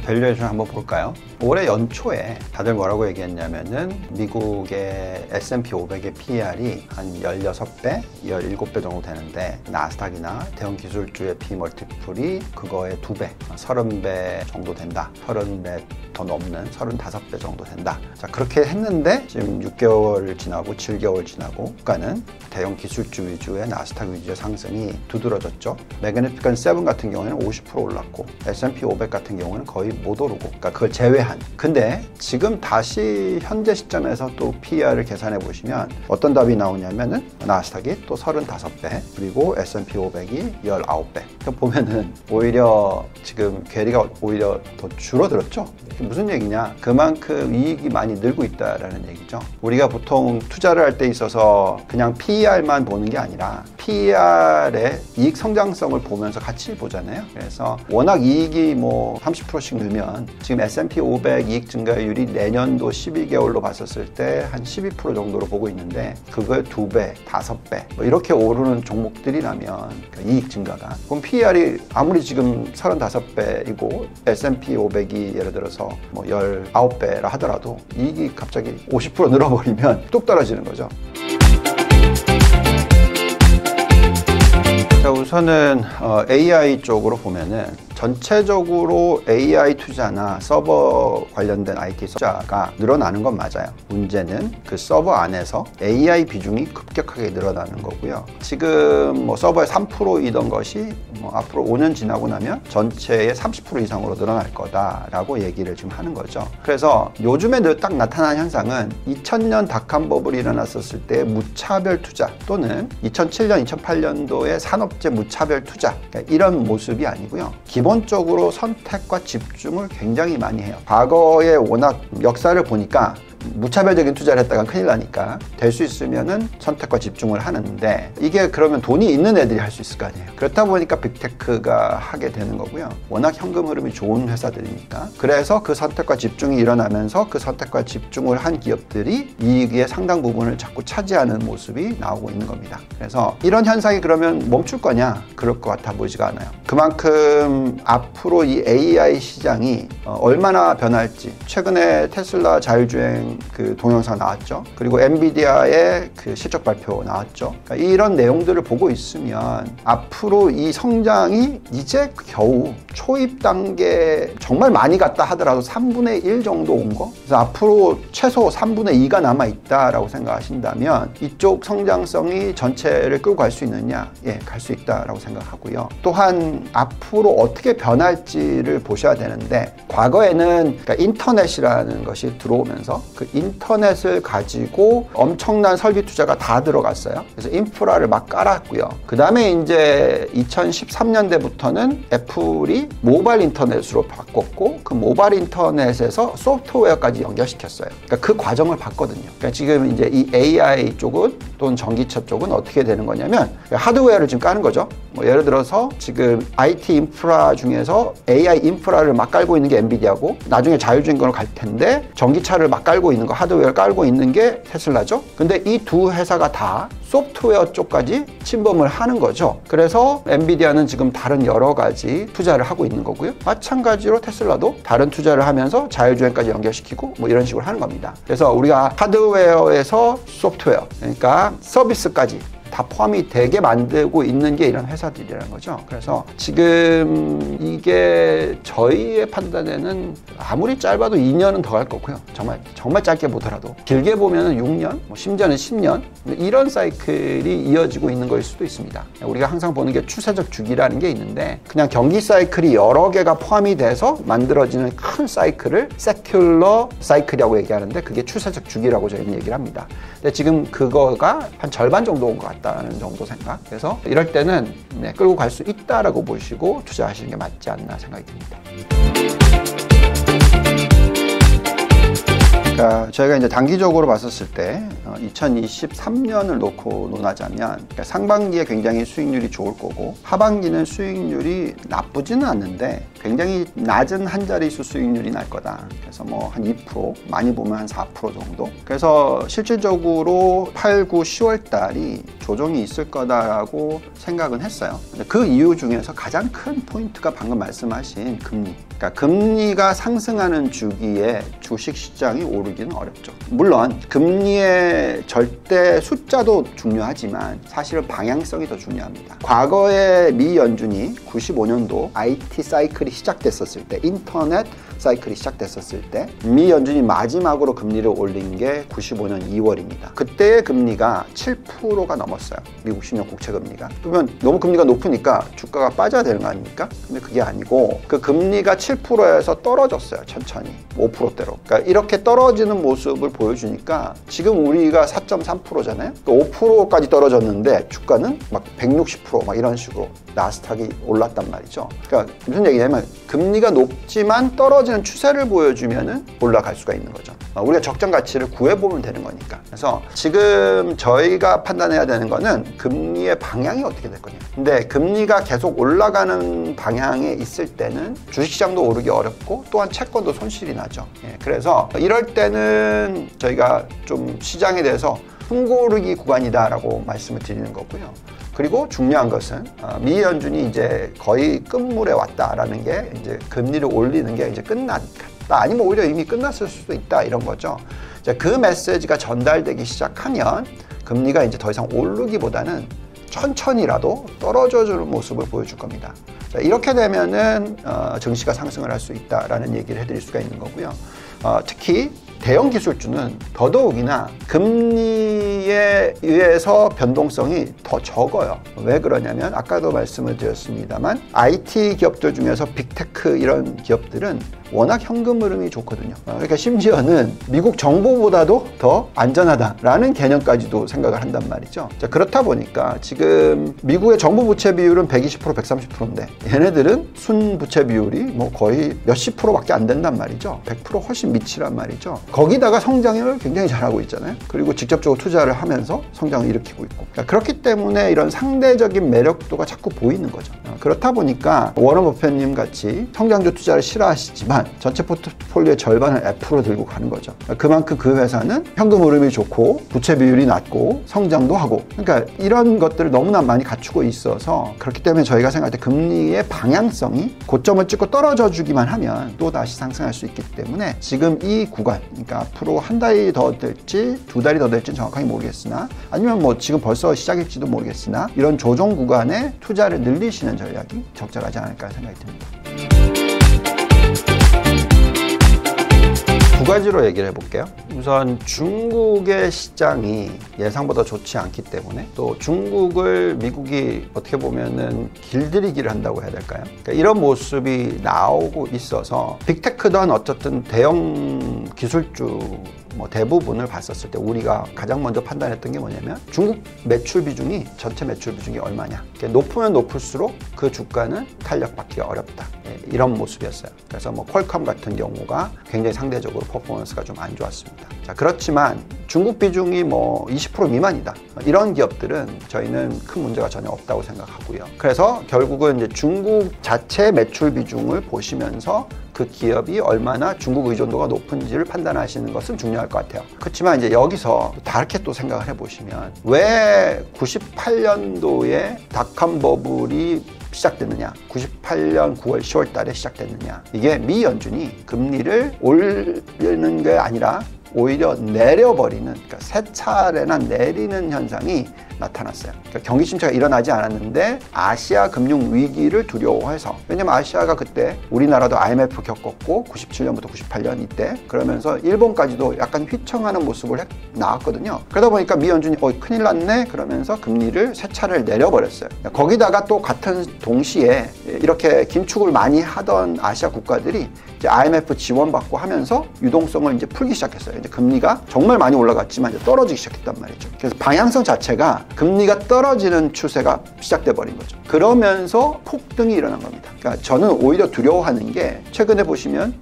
밸류에이션 한번 볼까요? 올해 연초에 다들 뭐라고 얘기했냐면은 미국의 S&P 500의 PER이 한 16배, 17배 정도 되는데 나스닥이나 대형 기술주의 P 멀티플이 그거의 2배, 30배 정도 된다. 30배 더 넘는 35배 정도 된다. 자, 그렇게 했는데 지금 6개월 지나고 7개월 지나고 국가는 대형 기술주 위주의 나스닥 위주의 상승이 두드러졌죠. 매그니피컨 7 같은 경우에는 50% 올랐고 S&P 500 같은 경우는 거의 못 오르고, 그러니까 그걸 제외한. 근데 지금 다시 현재 시점에서 또 PER을 계산해 보시면 어떤 답이 나오냐면은 나스닥이 또 35배, 그리고 S&P 500이 19배. 그러니까 보면은 오히려 지금 괴리가 오히려 더 줄어들었죠. 무슨 얘기냐? 그만큼 이익이 많이 늘고 있다라는 얘기죠. 우리가 보통 투자를 할 때 있어서 그냥 PER만 보는 게 아니라 PER의 이익 성장성을 보면서 같이 보잖아요. 그래서 워낙 이익이 뭐 30%씩 늘면 지금 S&P 500 이익 증가율이 내년도 12개월로 봤었을 때 한 12% 정도로 보고 있는데 그걸 2배, 5배 뭐 이렇게 오르는 종목들이라면 그 이익 증가가, 그럼 PER이 아무리 지금 35배이고 S&P 500이 예를 들어서 뭐 19배라 하더라도 이익이 갑자기 50% 늘어버리면 뚝 떨어지는 거죠. 자, 우선은 AI 쪽으로 보면은 전체적으로 AI 투자나 서버 관련된 IT 투자가 늘어나는 건 맞아요. 문제는 그 서버 안에서 AI 비중이 급격하게 늘어나는 거고요. 지금 뭐 서버에 3%이던 것이 뭐 앞으로 5년 지나고 나면 전체의 30% 이상으로 늘어날 거다라고 얘기를 지금 하는 거죠. 그래서 요즘에 딱 나타난 현상은 2000년 닷컴 버블이 일어났었을 때 무차별 투자 또는 2007년, 2008년도의 산업재 무차별 투자, 그러니까 이런 모습이 아니고요. 기본적으로 선택과 집중을 굉장히 많이 해요. 과거에 워낙 역사를 보니까 무차별적인 투자를 했다가 큰일 나니까 될 수 있으면은 선택과 집중을 하는데, 이게 그러면 돈이 있는 애들이 할 수 있을 거 아니에요. 그렇다 보니까 빅테크가 하게 되는 거고요. 워낙 현금 흐름이 좋은 회사들이니까. 그래서 그 선택과 집중이 일어나면서 그 선택과 집중을 한 기업들이 이익의 상당 부분을 자꾸 차지하는 모습이 나오고 있는 겁니다. 그래서 이런 현상이 그러면 멈출 거냐? 그럴 것 같아 보이지가 않아요. 그만큼 앞으로 이 AI 시장이 얼마나 변할지, 최근에 테슬라 자율주행 그 동영상 나왔죠. 그리고 엔비디아의 그 실적 발표 나왔죠. 그러니까 이런 내용들을 보고 있으면 앞으로 이 성장이 이제 겨우 초입 단계, 정말 많이 갔다 하더라도 3분의 1 정도 온 거. 그래서 앞으로 최소 3분의 2가 남아 있다라고 생각하신다면 이쪽 성장성이 전체를 끌고 갈 수 있느냐? 예, 갈 수 있다라고 생각하고요. 또한 앞으로 어떻게 변할지를 보셔야 되는데, 과거에는 그러니까 인터넷이라는 것이 들어오면서 그 인터넷을 가지고 엄청난 설비 투자가 다 들어갔어요. 그래서 인프라를 막 깔았고요. 그 다음에 이제 2013년대부터는 애플이 모바일 인터넷으로 바꿨고, 그 모바일 인터넷에서 소프트웨어까지 연결시켰어요. 그러니까 그 과정을 봤거든요. 그러니까 지금 이제 이 AI 쪽은 또는 전기차 쪽은 어떻게 되는 거냐면 하드웨어를 지금 까는 거죠. 뭐 예를 들어서 지금 IT 인프라 중에서 AI 인프라를 막 깔고 있는 게 엔비디아고, 나중에 자율주행으로 갈 텐데 전기차를 막 깔고 있는 거, 하드웨어를 깔고 있는 게 테슬라죠. 근데 이 두 회사가 다 소프트웨어 쪽까지 침범을 하는 거죠. 그래서 엔비디아는 지금 다른 여러 가지 투자를 하고 있는 거고요. 마찬가지로 테슬라도 다른 투자를 하면서 자율주행까지 연결시키고 뭐 이런 식으로 하는 겁니다. 그래서 우리가 하드웨어에서 소프트웨어, 그러니까 서비스까지 다 포함이 되게 만들고 있는 게 이런 회사들이라는 거죠. 그래서 지금 이게 저희의 판단에는 아무리 짧아도 2년은 더 갈 거고요. 정말 짧게 보더라도 길게 보면은 6년, 뭐 심지어는 10년 이런 사이클이 이어지고 있는 거일 수도 있습니다. 우리가 항상 보는 게 추세적 주기라는 게 있는데, 그냥 경기 사이클이 여러 개가 포함이 돼서 만들어지는 큰 사이클을 세큘러 사이클이라고 얘기하는데, 그게 추세적 주기라고 저희는 얘기를 합니다. 근데 지금 그거가 한 절반 정도 온 것 같다는 정도 생각. 그래서 이럴 때는 끌고 갈 수 있다라고 보시고 투자하시는 게 맞지 않나 생각이 듭니다. 그러니까 저희가 이제 단기적으로 봤었을 때 2023년을 놓고 논하자면, 그러니까 상반기에 굉장히 수익률이 좋을 거고 하반기는 수익률이 나쁘지는 않는데 굉장히 낮은 한 자릿수 수익률이 날 거다. 그래서 뭐 한 2%, 많이 보면 한 4% 정도. 그래서 실질적으로 8, 9, 10월 달이 조정이 있을 거다라고 생각은 했어요. 근데 그 이유 중에서 가장 큰 포인트가 방금 말씀하신 금리. 그러니까 금리가 상승하는 주기에 주식시장이 오르기는 어렵죠. 물론 금리의 절대 숫자도 중요하지만 사실은 방향성이 더 중요합니다. 과거에 미 연준이 95년도 IT 사이클이 시작됐었을 때, 인터넷 사이클이 시작됐었을 때 미 연준이 마지막으로 금리를 올린 게 95년 2월입니다. 그때의 금리가 7%가 넘었어요. 미국 10년 국채 금리가. 그러면 너무 금리가 높으니까 주가가 빠져야 되는 거 아닙니까? 근데 그게 아니고 그 금리가 7%에서 떨어졌어요. 천천히 5%대로. 그러니까 이렇게 떨어지는 모습을 보여주니까 지금 우리가 4.3%잖아요. 5%까지 떨어졌는데 주가는 막 160% 막 이런 식으로 나스닥이 올랐단 말이죠. 그러니까 무슨 얘기냐면 금리가 높지만 떨어지는 추세를 보여주면은 올라갈 수가 있는 거죠. 우리가 적정 가치를 구해보면 되는 거니까. 그래서 지금 저희가 판단해야 되는 거는 금리의 방향이 어떻게 될 거냐. 근데 금리가 계속 올라가는 방향에 있을 때는 주식시장도 오르기 어렵고 또한 채권도 손실이 나죠. 그래서 이럴 때는 저희가 좀 시장에 대해서 숨고르기 구간이다라고 말씀을 드리는 거고요. 그리고 중요한 것은 미 연준이 이제 거의 끝물에 왔다라는 게 이제 금리를 올리는 게 이제 끝났다. 아니면 오히려 이미 끝났을 수도 있다 이런 거죠. 이제 그 메시지가 전달되기 시작하면 금리가 이제 더 이상 오르기보다는 천천히라도 떨어져주는 모습을 보여줄 겁니다. 자, 이렇게 되면은 증시가 상승을 할 수 있다라는 얘기를 해드릴 수가 있는 거고요. 특히 대형 기술주는 더더욱이나 금리에 의해서 변동성이 더 적어요. 왜 그러냐면 아까도 말씀을 드렸습니다만 IT 기업들 중에서 빅테크 이런 기업들은 워낙 현금 흐름이 좋거든요. 그러니까 심지어는 미국 정부보다도 더 안전하다라는 개념까지도 생각을 한단 말이죠. 자, 그렇다 보니까 지금 미국의 정부 부채 비율은 120%, 130%인데 얘네들은 순 부채 비율이 뭐 거의 몇십 프로밖에 안 된단 말이죠. 100% 훨씬 미치란 말이죠. 거기다가 성장을 굉장히 잘하고 있잖아요. 그리고 직접적으로 투자를 하면서 성장을 일으키고 있고. 그러니까 그렇기 때문에 이런 상대적인 매력도가 자꾸 보이는 거죠. 그렇다 보니까 워런 버핏님 같이 성장주 투자를 싫어하시지만 전체 포트폴리오의 절반을 F로 들고 가는 거죠. 그만큼 그 회사는 현금 흐름이 좋고 부채 비율이 낮고 성장도 하고, 그러니까 이런 것들을 너무나 많이 갖추고 있어서 그렇기 때문에 저희가 생각할 때 금리의 방향성이 고점을 찍고 떨어져 주기만 하면 또 다시 상승할 수 있기 때문에 지금 이 구간, 그러니까 앞으로 한 달이 더 될지 두 달이 더 될지는 정확하게 모르겠으나 아니면 뭐 지금 벌써 시작일지도 모르겠으나 이런 조정 구간에 투자를 늘리시는 전략이 적절하지 않을까 생각이 듭니다. 두 가지로 얘기를 해볼게요. 우선 중국의 시장이 예상보다 좋지 않기 때문에 또 중국을 미국이 어떻게 보면은 길들이기를 한다고 해야 될까요? 그러니까 이런 모습이 나오고 있어서 빅테크든 어쨌든 대형 기술주 뭐 대부분을 봤었을 때 우리가 가장 먼저 판단했던 게 뭐냐면 중국 매출 비중이 전체 매출 비중이 얼마냐. 높으면 높을수록 그 주가는 탄력받기가 어렵다. 이런 모습이었어요. 그래서 뭐 퀄컴 같은 경우가 굉장히 상대적으로 퍼포먼스가 좀 안 좋았습니다. 자, 그렇지만 중국 비중이 뭐 20% 미만이다. 이런 기업들은 저희는 큰 문제가 전혀 없다고 생각하고요. 그래서 결국은 이제 중국 자체 매출 비중을 보시면서 그 기업이 얼마나 중국 의존도가 높은지를 판단하시는 것은 중요할 것 같아요. 그렇지만 이제 여기서 다르게 또 생각을 해보시면 왜 98년도에 닷컴 버블이 시작됐느냐, 98년 9월 10월 달에 시작됐느냐. 이게 미 연준이 금리를 올리는 게 아니라 오히려 내려버리는, 그러니까 세 차례나 내리는 현상이 나타났어요. 그러니까 경기 침체가 일어나지 않았는데 아시아 금융 위기를 두려워해서, 왜냐면 아시아가 그때 우리나라도 IMF 겪었고 97년부터 98년 이때 그러면서 일본까지도 약간 휘청하는 모습을 나왔거든요. 그러다 보니까 미 연준이 큰일 났네 그러면서 금리를 세 차례를 내려버렸어요. 거기다가 또 같은 동시에 이렇게 긴축을 많이 하던 아시아 국가들이 이제 IMF 지원받고 하면서 유동성을 이제 풀기 시작했어요. 이제 금리가 정말 많이 올라갔지만 이제 떨어지기 시작했단 말이죠. 그래서 방향성 자체가 금리가 떨어지는 추세가 시작돼 버린 거죠. 그러면서 폭등이 일어난 겁니다. 그러니까 저는 오히려 두려워하는 게 최근에 보시면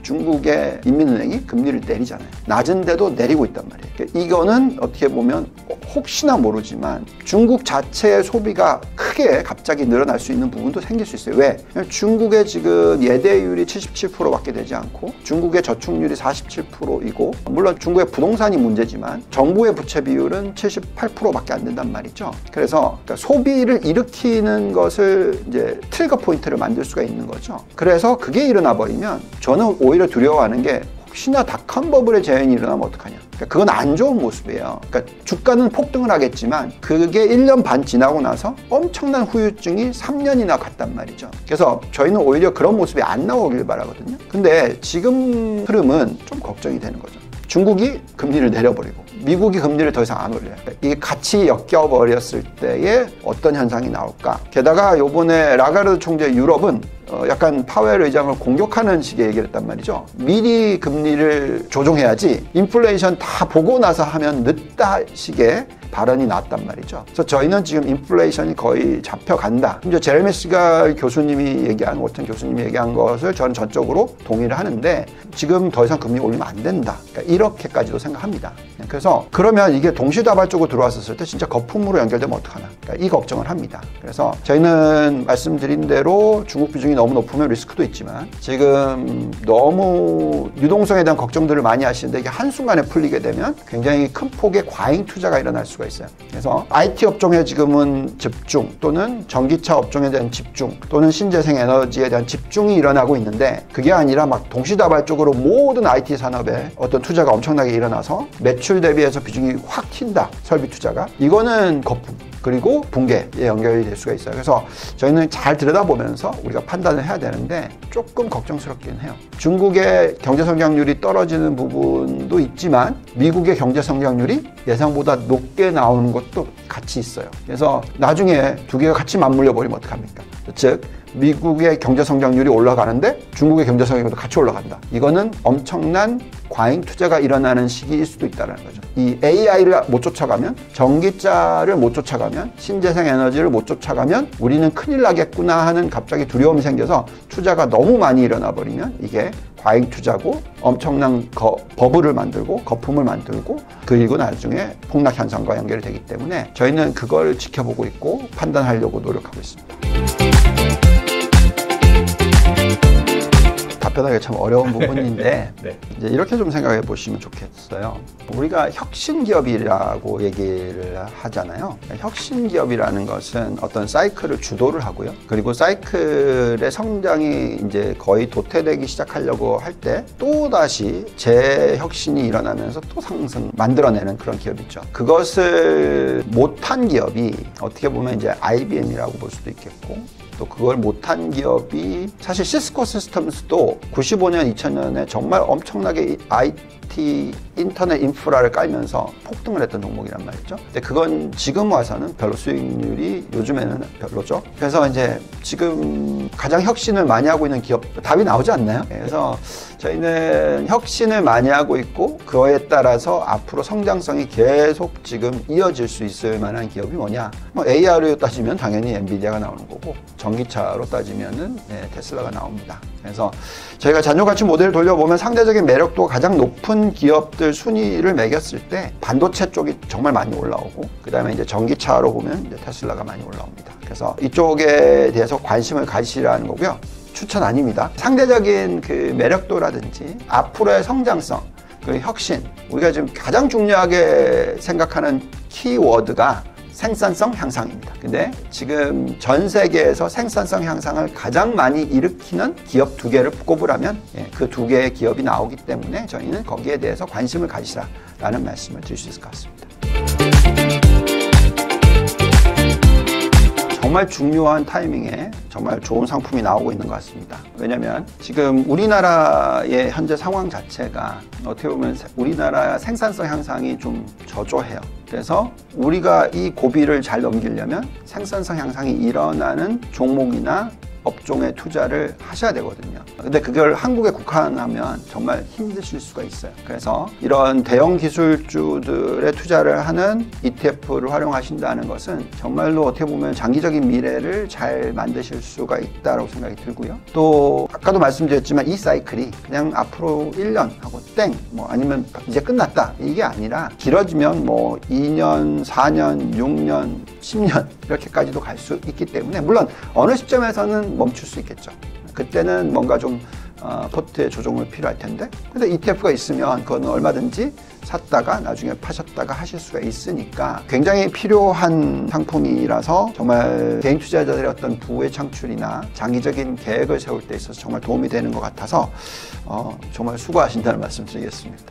중국의 인민은행이 금리를 내리잖아요. 낮은데도 내리고 있단 말이에요. 그러니까 이거는 어떻게 보면 혹시나 모르지만 중국 자체의 소비가 크게 크게 갑자기 늘어날 수 있는 부분도 생길 수 있어요. 왜? 중국의 지금 예대율이 77%밖에 되지 않고 중국의 저축률이 47%이고 물론 중국의 부동산이 문제지만 정부의 부채 비율은 78%밖에 안 된단 말이죠. 그래서 그러니까 소비를 일으키는 것을 이제 트리거 포인트를 만들 수가 있는 거죠. 그래서 그게 일어나 버리면 저는 오히려 두려워하는 게 혹시나 닷컴 버블의 재현이 일어나면 어떡하냐. 그러니까 그건 안 좋은 모습이에요. 그러니까 주가는 폭등을 하겠지만 그게 1년 반 지나고 나서 엄청난 후유증이 3년이나 갔단 말이죠. 그래서 저희는 오히려 그런 모습이 안 나오길 바라거든요. 근데 지금 흐름은 좀 걱정이 되는 거죠. 중국이 금리를 내려버리고 미국이 금리를 더 이상 안 올려요. 이게 같이 엮여버렸을 때에 어떤 현상이 나올까. 게다가 요번에 라가르드 총재 유럽은 약간 파웰 의장을 공격하는 식의 얘기를 했단 말이죠. 미리 금리를 조정해야지 인플레이션 다 보고 나서 하면 늦다 식의 발언이 나왔단 말이죠. 그래서 저희는 지금 인플레이션이 거의 잡혀간다. 이제 제레미 시갈 교수님이 얘기한, 워튼 교수님이 얘기한 것을 저는 전적으로 동의를 하는데 지금 더 이상 금리 올리면 안 된다. 그러니까 이렇게까지도 생각합니다. 그래서 그러면 이게 동시다발적으로 들어왔었을 때 진짜 거품으로 연결되면 어떡하나. 그러니까 이 걱정을 합니다. 그래서 저희는 말씀드린 대로 중국 비중이 너무 높으면 리스크도 있지만 지금 너무 유동성에 대한 걱정들을 많이 하시는데 이게 한순간에 풀리게 되면 굉장히 큰 폭의 과잉 투자가 일어날 수가 있어요. 그래서 IT 업종에 지금은 집중 또는 전기차 업종에 대한 집중 또는 신재생 에너지에 대한 집중이 일어나고 있는데 그게 아니라 막 동시다발적으로 모든 IT 산업에 어떤 투자가 엄청나게 일어나서 매출 대비해서 비중이 확 튄다. 설비 투자가. 이거는 거품 그리고 붕괴에 연결이 될 수가 있어요. 그래서 저희는 잘 들여다보면서 우리가 판단을 해야 되는데 조금 걱정스럽긴 해요. 중국의 경제 성장률이 떨어지는 부분도 있지만 미국의 경제 성장률이 예상보다 높게 나오는 것도 같이 있어요. 그래서 나중에 두 개가 같이 맞물려 버리면 어떡합니까? 즉 미국의 경제 성장률이 올라가는데 중국의 경제 성장률도 같이 올라간다. 이거는 엄청난 과잉 투자가 일어나는 시기일 수도 있다는 거죠. 이 AI를 못 쫓아가면, 전기차를 못 쫓아가면, 신재생 에너지를 못 쫓아가면 우리는 큰일 나겠구나 하는 갑자기 두려움이 생겨서 투자가 너무 많이 일어나 버리면 이게 과잉 투자고 엄청난 버블을 만들고 거품을 만들고 그리고 나중에 폭락 현상과 연결이 되기 때문에 저희는 그걸 지켜보고 있고 판단하려고 노력하고 있습니다. 답변하기 참 어려운 부분인데 네. 이제 이렇게 좀 생각해 보시면 좋겠어요. 우리가 혁신기업이라고 얘기를 하잖아요. 혁신기업이라는 것은 어떤 사이클을 주도를 하고요. 그리고 사이클의 성장이 이제 거의 도태되기 시작하려고 할 때 또다시 재혁신이 일어나면서 또 상승 만들어내는 그런 기업이죠. 그것을 못한 기업이 어떻게 보면 이제 IBM이라고 볼 수도 있겠고 또 그걸 못한 기업이 사실 시스코 시스템스도 95년, 2000년에 정말 엄청나게 IT 인터넷 인프라를 깔면서 폭등을 했던 종목이란 말이죠. 근데 그건 지금 와서는 별로 수익률이 요즘에는 별로죠. 그래서 이제 지금 가장 혁신을 많이 하고 있는 기업 답이 나오지 않나요? 그래서 저희는 혁신을 많이 하고 있고 그거에 따라서 앞으로 성장성이 계속 지금 이어질 수 있을 만한 기업이 뭐냐? 뭐 AR로 따지면 당연히 엔비디아가 나오는 거고 전기차로 따지면은 테슬라가 나옵니다. 그래서 저희가 잔존가치 모델을 돌려보면 상대적인 매력도가 가장 높은 기업들 순위를 매겼을 때 반도체 쪽이 정말 많이 올라오고 그 다음에 이제 전기차로 보면 이제 테슬라가 많이 올라옵니다. 그래서 이쪽에 대해서 관심을 가지시라는 거고요. 추천 아닙니다. 상대적인 그 매력도라든지 앞으로의 성장성, 그 혁신, 우리가 지금 가장 중요하게 생각하는 키워드가 생산성 향상입니다. 근데 지금 전 세계에서 생산성 향상을 가장 많이 일으키는 기업 두 개를 꼽으라면 그 두 개의 기업이 나오기 때문에 저희는 거기에 대해서 관심을 가지시라라는 말씀을 드릴 수 있을 것 같습니다. 정말 중요한 타이밍에 정말 좋은 상품이 나오고 있는 것 같습니다. 왜냐하면 지금 우리나라의 현재 상황 자체가 어떻게 보면 우리나라 생산성 향상이 좀 저조해요. 그래서 우리가 이 고비를 잘 넘기려면 생산성 향상이 일어나는 종목이나 업종에 투자를 하셔야 되거든요. 근데 그걸 한국에 국한하면 정말 힘드실 수가 있어요. 그래서 이런 대형 기술주들의 투자를 하는 ETF를 활용하신다는 것은 정말로 어떻게 보면 장기적인 미래를 잘 만드실 수가 있다고 생각이 들고요. 또 아까도 말씀드렸지만 이 사이클이 그냥 앞으로 1년 하고 땡, 뭐 아니면 이제 끝났다 이게 아니라 길어지면 뭐 2년, 4년, 6년, 10년 이렇게까지도 갈 수 있기 때문에 물론 어느 시점에서는 멈출 수 있겠죠. 그때는 뭔가 좀 포트의 조정을 필요할 텐데 근데 ETF가 있으면 그거는 얼마든지 샀다가 나중에 파셨다가 하실 수가 있으니까 굉장히 필요한 상품이라서 정말 개인 투자자들의 어떤 부의 창출이나 장기적인 계획을 세울 때 있어서 정말 도움이 되는 것 같아서 정말 수고하신다는 말씀 드리겠습니다.